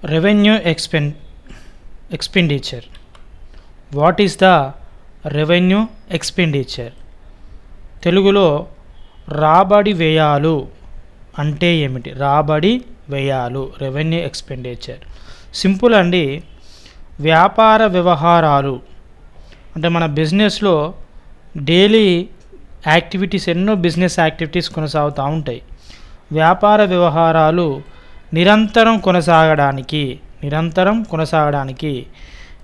Revenue expenditure. What is the revenue expenditure? తెలుగులో రాబడి వ్యయాలు అంటే ఏమిటి? రాబడి వ్యయాలు, రెవెన్యూ ఎక్స్పెండిచర్. సింపుల్ అండి. వ్యాపార వ్యవహారాలు అంటే మన బిజినెస్లో డైలీ యాక్టివిటీస్, ఎన్నో బిజినెస్ యాక్టివిటీస్ కొనసాగుతూ ఉంటాయి. వ్యాపార వ్యవహారాలు నిరంతరం కొనసాగడానికి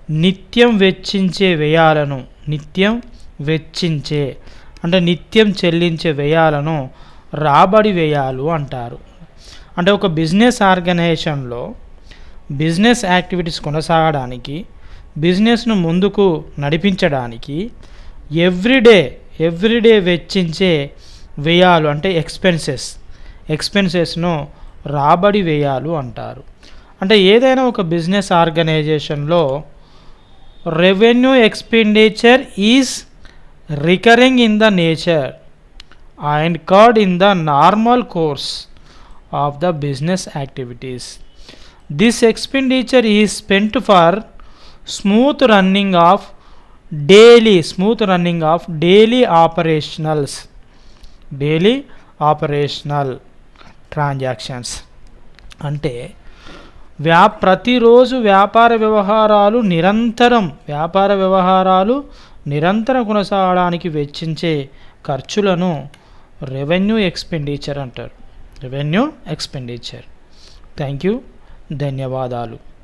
నిత్యం వెచ్చించే వ్యయాలను, నిత్యం చెల్లించే వ్యయాలను రాబడి వ్యయాలు అంటారు. అంటే ఒక బిజినెస్ ఆర్గనైజేషన్లో బిజినెస్ యాక్టివిటీస్ కొనసాగడానికి, బిజినెస్ను ముందుకు నడిపించడానికి ఎవ్రీడే వెచ్చించే వ్యయాలు అంటే ఎక్స్పెన్సెస్ను రాబడి వ్యయాలు అంటారు. అంటే ఏదైనా ఒక బిజినెస్ ఆర్గనైజేషన్లో revenue expenditure is recurring in the nature and incurred in the normal course of the business activities. This expenditure is spent for smooth running of daily operational transactions. అంటే ప్రతిరోజు వ్యాపార వ్యవహారాలు నిరంతరం కొనసాగడానికి వెచ్చించే ఖర్చులను రెవెన్యూ ఎక్స్పెండిచర్ అంటారు. Thank you. ధన్యవాదాలు.